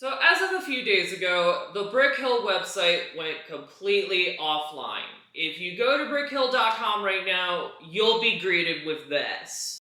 So as of a few days ago, the Brick Hill website went completely offline. If you go to brickhill.com right now, you'll be greeted with this.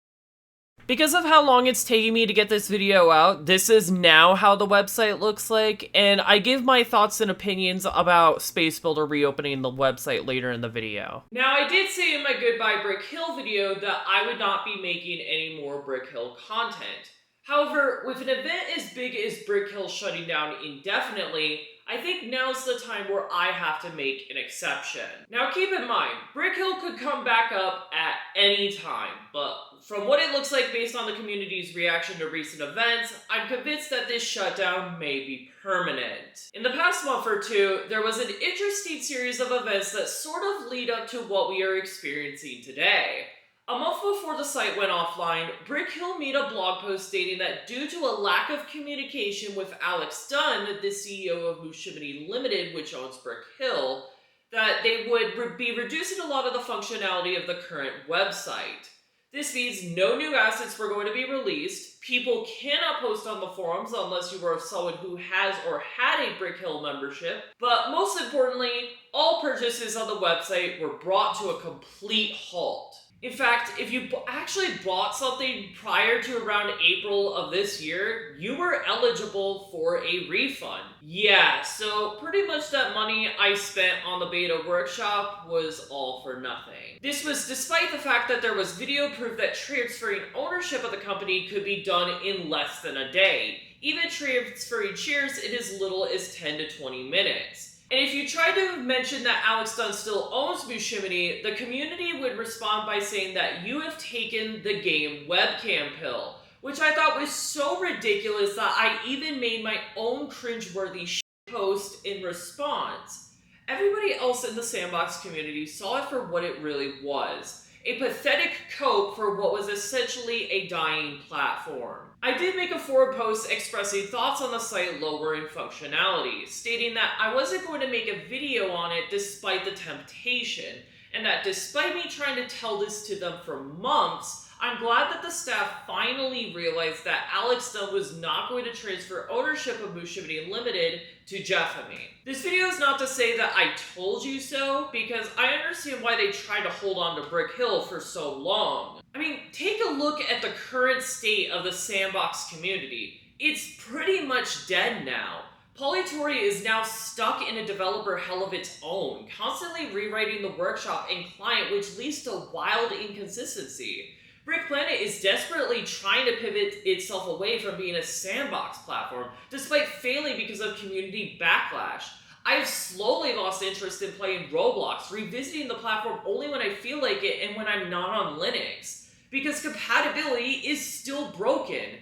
Because of how long it's taking me to get this video out, this is now how the website looks like, and I give my thoughts and opinions about Space Builder reopening the website later in the video. Now, I did say in my Goodbye Brick Hill video that I would not be making any more Brick Hill content. However, with an event as big as Brick Hill shutting down indefinitely, I think now's the time where I have to make an exception. Now keep in mind, Brick Hill could come back up at any time, but from what it looks like based on the community's reaction to recent events, I'm convinced that this shutdown may be permanent. In the past month or two, there was an interesting series of events that sort of lead up to what we are experiencing today. A month before the site went offline, Brick Hill made a blog post stating that due to a lack of communication with Alex Dunn, the CEO of Mushimity Limited, which owns Brick Hill, that they would be reducing a lot of the functionality of the current website. This means no new assets were going to be released, people cannot post on the forums unless you are someone who has or had a Brick Hill membership, but most importantly, all purchases on the website were brought to a complete halt. In fact, if you actually bought something prior to around April of this year, you were eligible for a refund. Yeah, so pretty much that money I spent on the beta workshop was all for nothing. This was despite the fact that there was video proof that transferring ownership of the company could be done in less than a day, even transferring shares in as little as 10 to 20 minutes. And if you tried to mention that Alex Dunn still owns Mushimity, the community would respond by saying that you have taken the game webcam pill, which I thought was so ridiculous that I even made my own cringeworthy post in response. Everybody else in the sandbox community saw it for what it really was, a pathetic cope for what was essentially a dying platform. I did make a forward post expressing thoughts on the site lowering functionality, stating that I wasn't going to make a video on it despite the temptation, and that despite me trying to tell this to them for months, I'm glad that the staff finally realized that Alex Dunn was not going to transfer ownership of Mushimity Limited to Jeffamy. This video is not to say that I told you so, because I understand why they tried to hold on to Brick Hill for so long. I mean, take a look at the current state of the sandbox community. It's pretty much dead now. Polytory is now stuck in a developer hell of its own, constantly rewriting the workshop and client, which leads to wild inconsistency. Brick Planet is desperately trying to pivot itself away from being a sandbox platform, despite failing because of community backlash. I've slowly lost interest in playing Roblox, revisiting the platform only when I feel like it and when I'm not on Linux, because compatibility is still broken.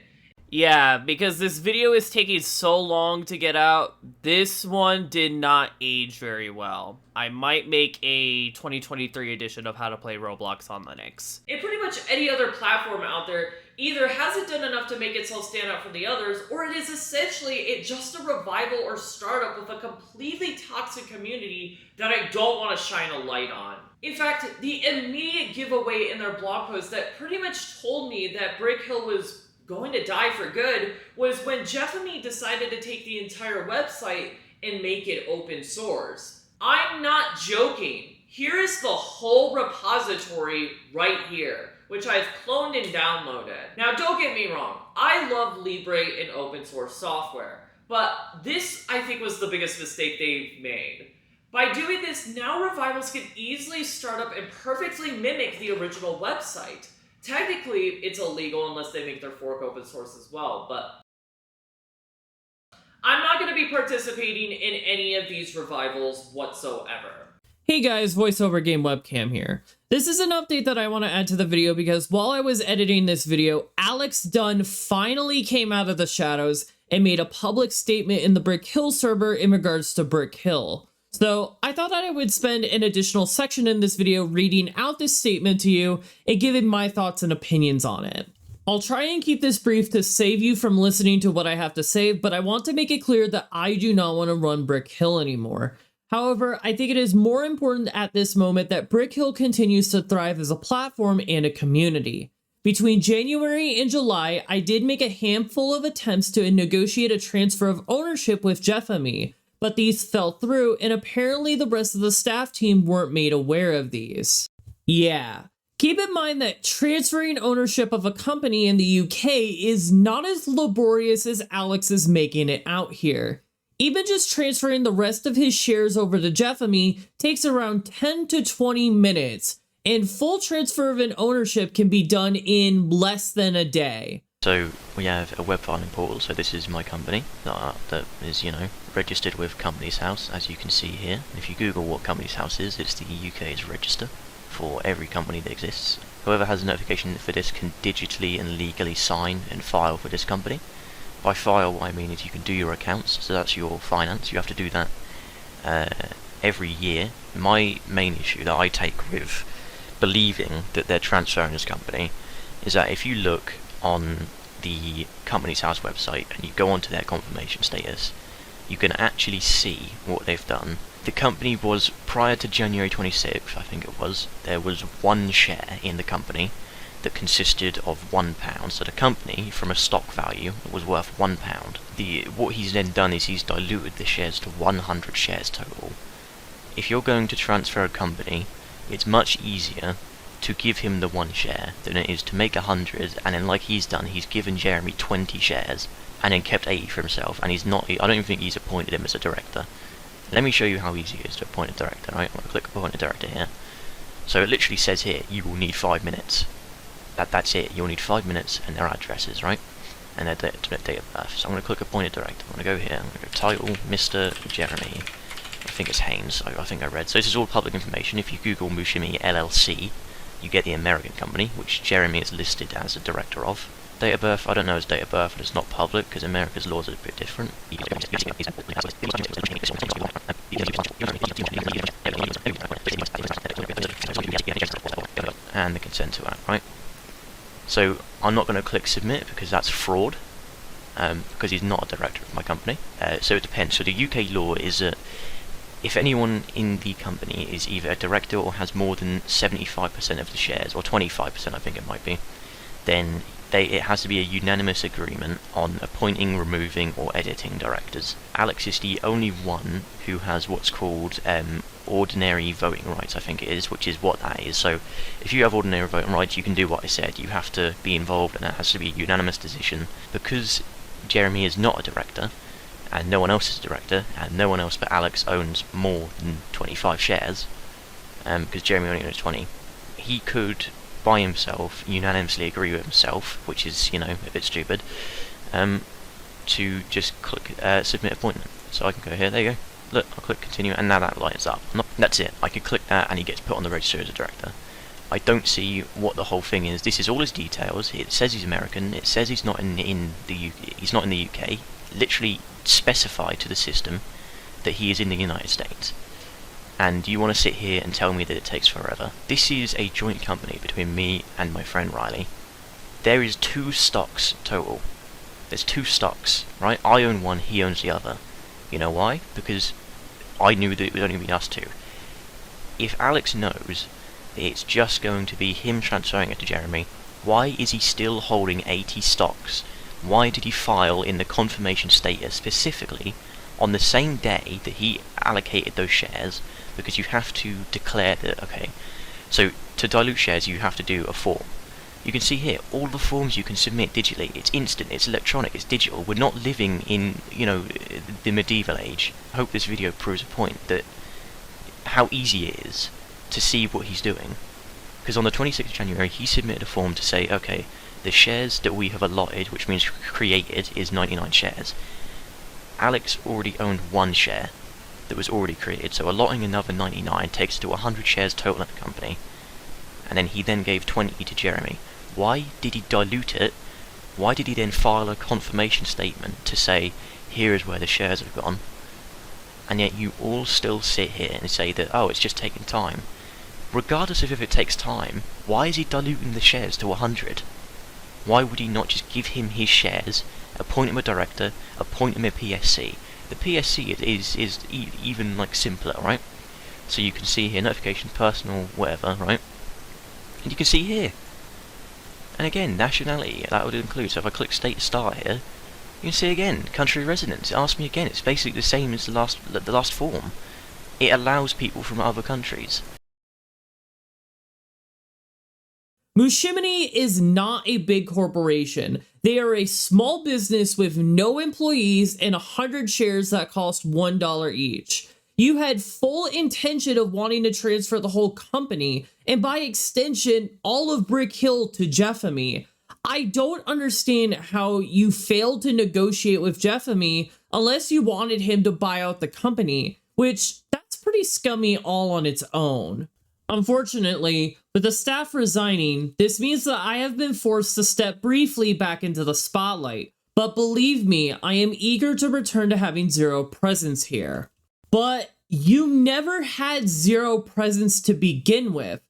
Yeah, because this video is taking so long to get out, this one did not age very well. I might make a 2023 edition of how to play Roblox on Linux. And pretty much any other platform out there either hasn't done enough to make itself stand out from the others, or it is essentially just a revival or startup with a completely toxic community that I don't want to shine a light on. In fact, the immediate giveaway in their blog post that pretty much told me that Brick Hill was going to die for good was when Jeffamy decided to take the entire website and make it open source. I'm not joking. Here is the whole repository right here, which I've cloned and downloaded. Now don't get me wrong, I love Libre and open source software, but this I think was the biggest mistake they've made. By doing this, now revivals can easily start up and perfectly mimic the original website. Technically, it's illegal unless they make their fork open source as well, but I'm not going to be participating in any of these revivals whatsoever. Hey guys, VoiceOver Game Webcam here. This is an update that I want to add to the video because while I was editing this video, Alex Dunn finally came out of the shadows and made a public statement in the Brick Hill server in regards to Brick Hill. So I thought that I would spend an additional section in this video reading out this statement to you and giving my thoughts and opinions on it. I'll try and keep this brief to save you from listening to what I have to say, but I want to make it clear that I do not want to run Brick Hill anymore. However, I think it is more important at this moment that Brick Hill continues to thrive as a platform and a community. Between January and July, I did make a handful of attempts to negotiate a transfer of ownership with Jeff and me, but these fell through, and apparently the rest of the staff team weren't made aware of these. Yeah. Keep in mind that transferring ownership of a company in the UK is not as laborious as Alex is making it out here. Even just transferring the rest of his shares over to Jeff and me takes around 10 to 20 minutes, and full transfer of an ownership can be done in less than a day. So we have a web filing portal, so this is my company that is, registered with Companies House, as you can see here. If you Google what Companies House is, it's the UK's register for every company that exists. Whoever has a notification for this can digitally and legally sign and file for this company. By file, what I mean is you can do your accounts, so that's your finance. You have to do that every year. My main issue that I take with believing that they're transferring this company is that if you look on the Companies House website and you go onto their confirmation status, you can actually see what they've done. The company was, prior to January 26th, I think it was, there was one share in the company that consisted of £1. So the company, from a stock value, was worth £1. What he's then done is he's diluted the shares to 100 shares total. If you're going to transfer a company, it's much easier to give him the one share than it is to make 100, and then like he's done, he's given Jeremy 20 shares and then kept 80 for himself, and I don't even think he's appointed him as a director. Let me show you how easy it is to appoint a director, right? I'm going to click appoint a director here. So it literally says here, you will need 5 minutes. That's it, you'll need 5 minutes and their addresses, right? And their date of birth. So I'm going to click appoint a director. I'm going to go here, I'm going to go title, Mr. Jeremy. I think it's Haynes, I think I read. So this is all public information. If you Google Mushimi LLC, you get the American company, which Jeremy is listed as a director of. Date of birth, I don't know his date of birth, but it's not public, because America's laws are a bit different. And the consent to act, right? So I'm not going to click submit because that's fraud, because he's not a director of my company. So it depends. So the UK law is that if anyone in the company is either a director or has more than 75% of the shares, or 25% I think it might be, then it has to be a unanimous agreement on appointing, removing or editing directors. Alex is the only one who has what's called ordinary voting rights, I think it is, which is what that is. So if you have ordinary voting rights, you can do what I said. You have to be involved and it has to be a unanimous decision. Because Jeremy is not a director, and no one else is a director, and no one else but Alex owns more than 25 shares, because Jeremy only owns 20, he could by himself unanimously agree with himself, which is, a bit stupid, to just click submit appointment. So I can go here, there you go, look, I'll click continue, and now that lights up. That's it, I could click that and he gets put on the register as a director. I don't see what the whole thing is. This is all his details. It says he's American, it says he's not in the UK, he's not in the UK, literally specify to the system that he is in the United States. And you want to sit here and tell me that it takes forever? This is a joint company between me and my friend Riley. There is 2 stocks total. There's 2 stocks, right? I own one, he owns the other. You know why? Because I knew that it would only be us 2. If Alex knows that it's just going to be him transferring it to Jeremy, why is he still holding 80 stocks? Why did he file in the confirmation status specifically on the same day that he allocated those shares? Because you have to declare that, okay, so to dilute shares you have to do a form. You can see here, all the forms you can submit digitally. It's instant, it's electronic, it's digital. We're not living in, the medieval age. I hope this video proves a point that how easy it is to see what he's doing. Because on the 26th of January he submitted a form to say, okay, the shares that we have allotted, which means created, is 99 shares. Alex already owned 1 share that was already created, so allotting another 99 takes it to 100 shares total in the company, and then he then gave 20 to Jeremy. Why did he dilute it? Why did he then file a confirmation statement to say, here is where the shares have gone? And yet you all still sit here and say that, oh, it's just taking time. Regardless of if it takes time, why is he diluting the shares to 100? Why would he not just give him his shares, appoint him a director, appoint him a PSC? The PSC is even simpler, right? So you can see here, notification, personal, whatever, right? And you can see here, And again, nationality, that would include, so if I click state start here, you can see again, country residence. It asks me again, it's basically the same as the last form. It allows people from other countries. Mushimini is not a big corporation. They are a small business with no employees and 100 shares that cost $1 each. You had full intention of wanting to transfer the whole company, and by extension, all of Brick Hill to Jeffamy. I don't understand how you failed to negotiate with Jeffamy unless you wanted him to buy out the company, which that's pretty scummy all on its own. Unfortunately, with the staff resigning, this means that I have been forced to step briefly back into the spotlight. But believe me, I am eager to return to having zero presence here. But you never had zero presence to begin with.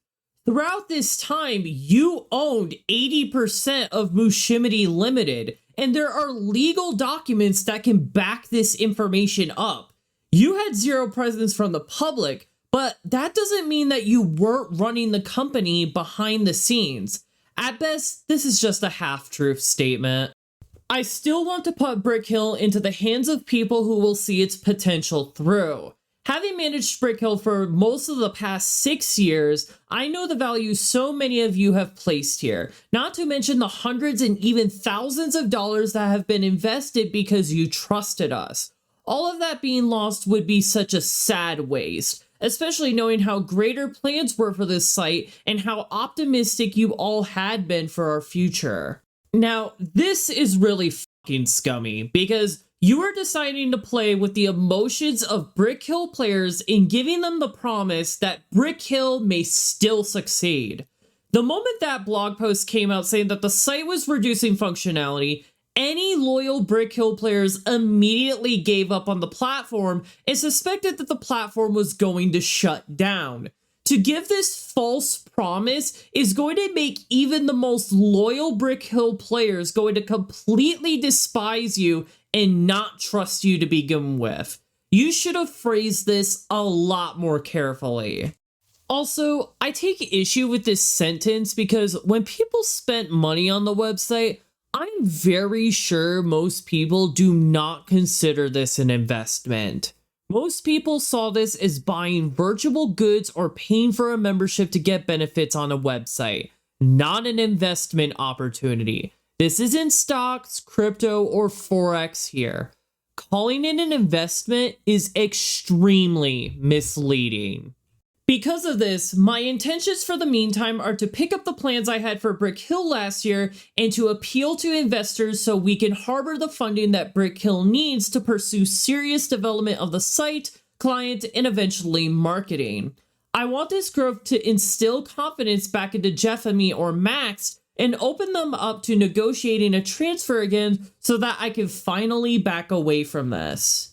Throughout this time, you owned 80% of Mushimini Limited, and there are legal documents that can back this information up. You had zero presence from the public, but that doesn't mean that you weren't running the company behind the scenes. At best, this is just a half-truth statement. I still want to put Brick Hill into the hands of people who will see its potential through. Having managed Brick Hill for most of the past 6 years, I know the value so many of you have placed here, not to mention the hundreds and even thousands of dollars that have been invested because you trusted us. All of that being lost would be such a sad waste, especially knowing how great our plans were for this site and how optimistic you all had been for our future. Now, this is really fucking scummy, because you are deciding to play with the emotions of Brick Hill players and giving them the promise that Brick Hill may still succeed. The moment that blog post came out saying that the site was reducing functionality, any loyal Brick Hill players immediately gave up on the platform and suspected that the platform was going to shut down. To give this false promise is going to make even the most loyal Brick Hill players going to completely despise you and not trust you to begin with. You should have phrased this a lot more carefully. Also, I take issue with this sentence because when people spent money on the website, I'm very sure most people do not consider this an investment. Most people saw this as buying virtual goods or paying for a membership to get benefits on a website, not an investment opportunity. This isn't stocks, crypto, or Forex here. Calling it an investment is extremely misleading. Because of this, my intentions for the meantime are to pick up the plans I had for Brick Hill last year and to appeal to investors so we can harbor the funding that Brick Hill needs to pursue serious development of the site, client, and eventually marketing. I want this growth to instill confidence back into Jeffamy or Max and open them up to negotiating a transfer again so that I can finally back away from this.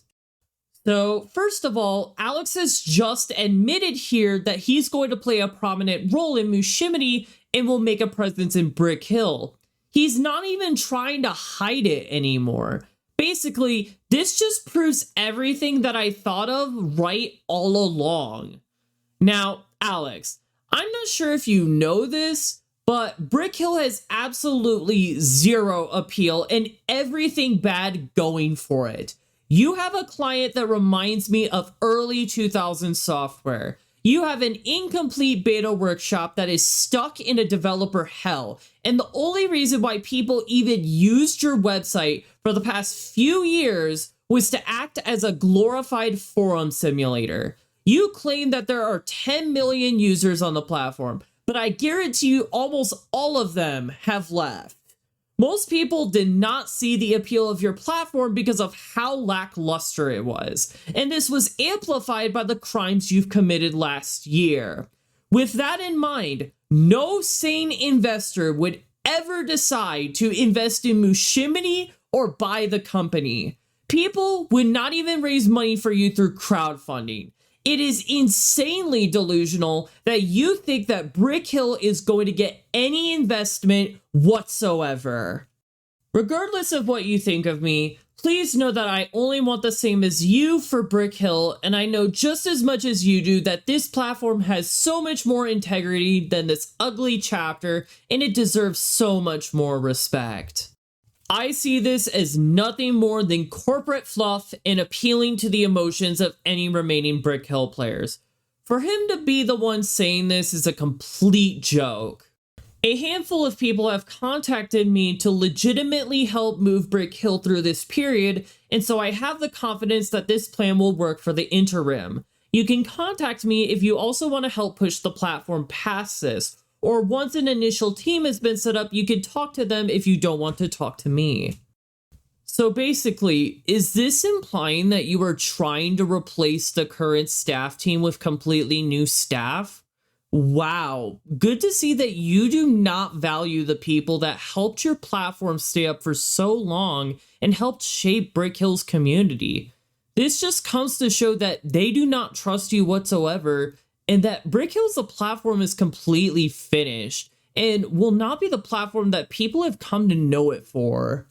So, first of all, Alex has just admitted here that he's going to play a prominent role in Mushimini and will make a presence in Brick Hill. He's not even trying to hide it anymore. Basically, this just proves everything that I thought of right all along. Now, Alex, I'm not sure if you know this, but Brick Hill has absolutely zero appeal and everything bad going for it. You have a client that reminds me of early 2000s software. You have an incomplete beta workshop that is stuck in a developer hell. And the only reason why people even used your website for the past few years was to act as a glorified forum simulator. You claim that there are 10 million users on the platform, but I guarantee you almost all of them have left. Most people did not see the appeal of your platform because of how lackluster it was, and this was amplified by the crimes you've committed last year. With that in mind, no sane investor would ever decide to invest in Mushimini or buy the company. People would not even raise money for you through crowdfunding. It is insanely delusional that you think that Brick Hill is going to get any investment whatsoever. Regardless of what you think of me, Please know that I only want the same as you for Brick Hill, and I know just as much as you do that this platform has so much more integrity than this ugly chapter, and it deserves so much more respect. I see this as nothing more than corporate fluff and appealing to the emotions of any remaining Brick Hill players. For him to be the one saying this is a complete joke. A handful of people have contacted me to legitimately help move Brick Hill through this period, and so I have the confidence that this plan will work for the interim. You can contact me if you also want to help push the platform past this, or once an initial team has been set up, you can talk to them if you don't want to talk to me. So basically, is this implying that you are trying to replace the current staff team with completely new staff? Wow, good to see that you do not value the people that helped your platform stay up for so long and helped shape Brick Hill's community. This just comes to show that they do not trust you whatsoever, and that Brick Hill's platform is completely finished and will not be the platform that people have come to know it for.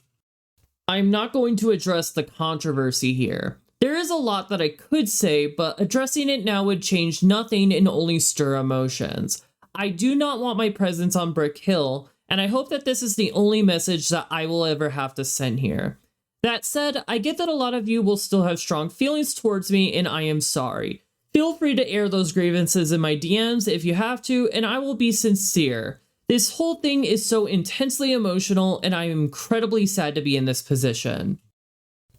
I'm not going to address the controversy here. There is a lot that I could say, but addressing it now would change nothing and only stir emotions. I do not want my presence on Brick Hill, and I hope that this is the only message that I will ever have to send here. That said, I get that a lot of you will still have strong feelings towards me, and I am sorry. Feel free to air those grievances in my DMs if you have to, and I will be sincere. This whole thing is so intensely emotional, and I am incredibly sad to be in this position.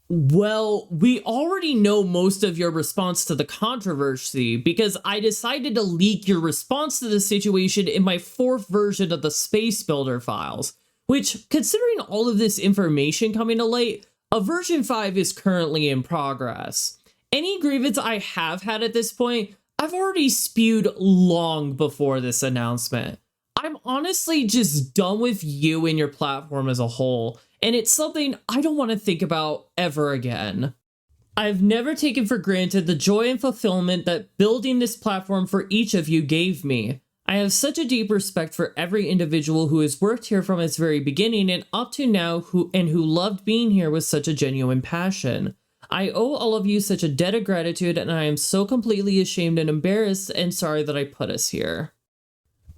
Well, we already know most of your response to the controversy because I decided to leak your response to the situation in my 4th version of the Space Builder files, which, considering all of this information coming to light, a version 5 is currently in progress. Any grievance I have had at this point, I've already spewed long before this announcement. I'm honestly just done with you and your platform as a whole, and it's something I don't want to think about ever again. I've never taken for granted the joy and fulfillment that building this platform for each of you gave me. I have such a deep respect for every individual who has worked here from its very beginning and up to now who loved being here with such a genuine passion. I owe all of you such a debt of gratitude, and I am so completely ashamed and embarrassed and sorry that I put us here.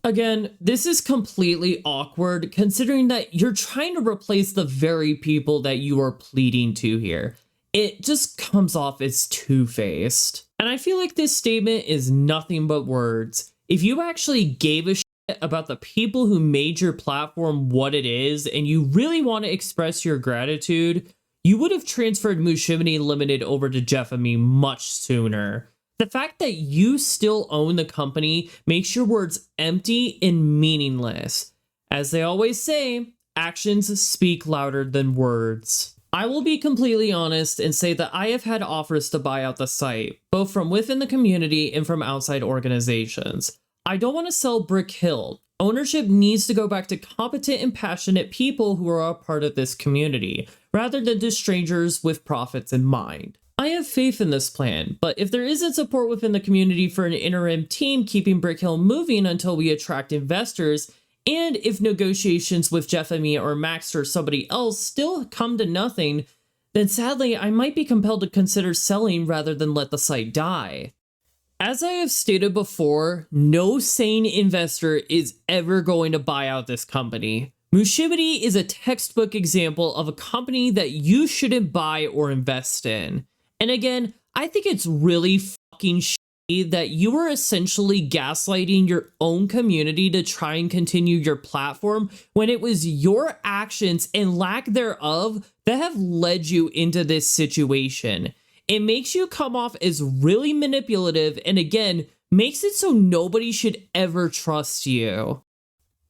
Again, this is completely awkward considering that you're trying to replace the very people that you are pleading to here. It just comes off as two-faced. And I feel like this statement is nothing but words. If you actually gave a shit about the people who made your platform what it is and you really want to express your gratitude, you would have transferred Mushimini Limited over to Jeff and me much sooner. The fact that you still own the company makes your words empty and meaningless. As they always say, actions speak louder than words. I will be completely honest and say that I have had offers to buy out the site, both from within the community and from outside organizations. I don't want to sell Brick Hill. Ownership needs to go back to competent and passionate people who are a part of this community, rather than to strangers with profits in mind. I have faith in this plan, but if there isn't support within the community for an interim team keeping Brick Hill moving until we attract investors, and if negotiations with Jeff and me or Max or somebody else still come to nothing, then sadly I might be compelled to consider selling rather than let the site die. As I have stated before, no sane investor is ever going to buy out this company. Mushimini is a textbook example of a company that you shouldn't buy or invest in. And again, I think it's really fucking shitty that you are essentially gaslighting your own community to try and continue your platform when it was your actions and lack thereof that have led you into this situation. It makes you come off as really manipulative and again, makes it so nobody should ever trust you.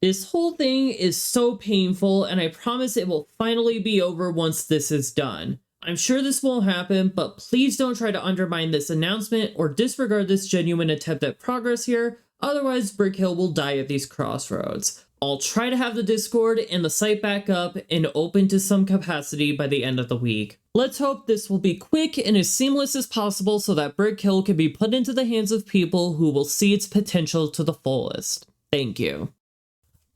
This whole thing is so painful and I promise it will finally be over once this is done. I'm sure this won't happen, but please don't try to undermine this announcement or disregard this genuine attempt at progress here, otherwise Brick Hill will die at these crossroads. I'll try to have the Discord and the site back up and open to some capacity by the end of the week. Let's hope this will be quick and as seamless as possible so that Brick Hill can be put into the hands of people who will see its potential to the fullest. Thank you.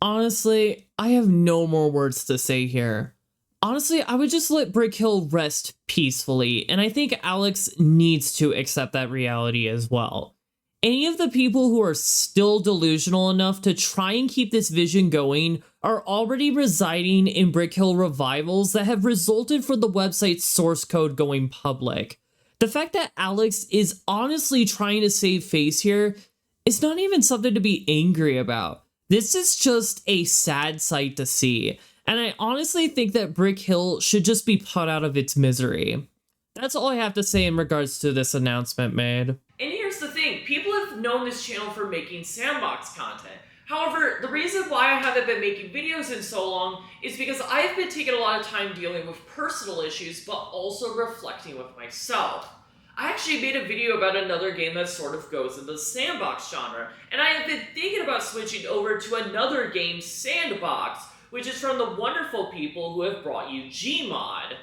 Honestly, I have no more words to say here. Honestly, I would just let Brick Hill rest peacefully, and I think Alex needs to accept that reality as well. Any of the people who are still delusional enough to try and keep this vision going are already residing in Brick Hill revivals that have resulted from the website's source code going public. The fact that Alex is honestly trying to save face here is not even something to be angry about. This is just a sad sight to see, and I honestly think that Brick Hill should just be put out of its misery. That's all I have to say in regards to this announcement made. And here's the thing, people have known this channel for making sandbox content. However, the reason why I haven't been making videos in so long is because I've been taking a lot of time dealing with personal issues, but also reflecting with myself. I actually made a video about another game that sort of goes into the sandbox genre, and I have been thinking about switching over to another game, Sandbox, which is from the wonderful people who have brought you Gmod.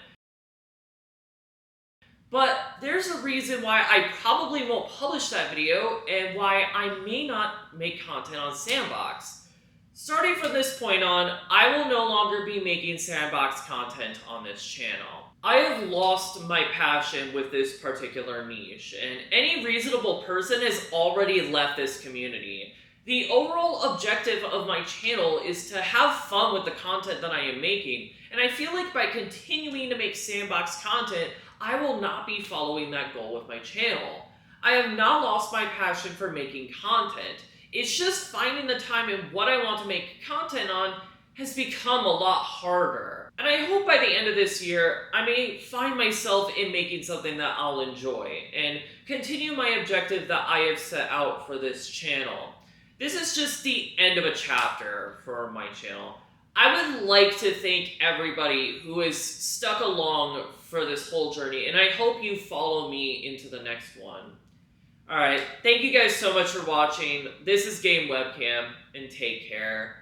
But there's a reason why I probably won't publish that video, and why I may not make content on Sandbox. Starting from this point on, I will no longer be making Sandbox content on this channel. I have lost my passion with this particular niche, and any reasonable person has already left this community. The overall objective of my channel is to have fun with the content that I am making, and I feel like by continuing to make Sandbox content, I will not be following that goal with my channel. I have not lost my passion for making content. It's just finding the time and what I want to make content on has become a lot harder. And I hope by the end of this year, I may find myself in making something that I'll enjoy, and continue my objective that I have set out for this channel. This is just the end of a chapter for my channel. I would like to thank everybody who has stuck along for this whole journey, and I hope you follow me into the next one. Alright, thank you guys so much for watching. This is Game Webcam, and take care.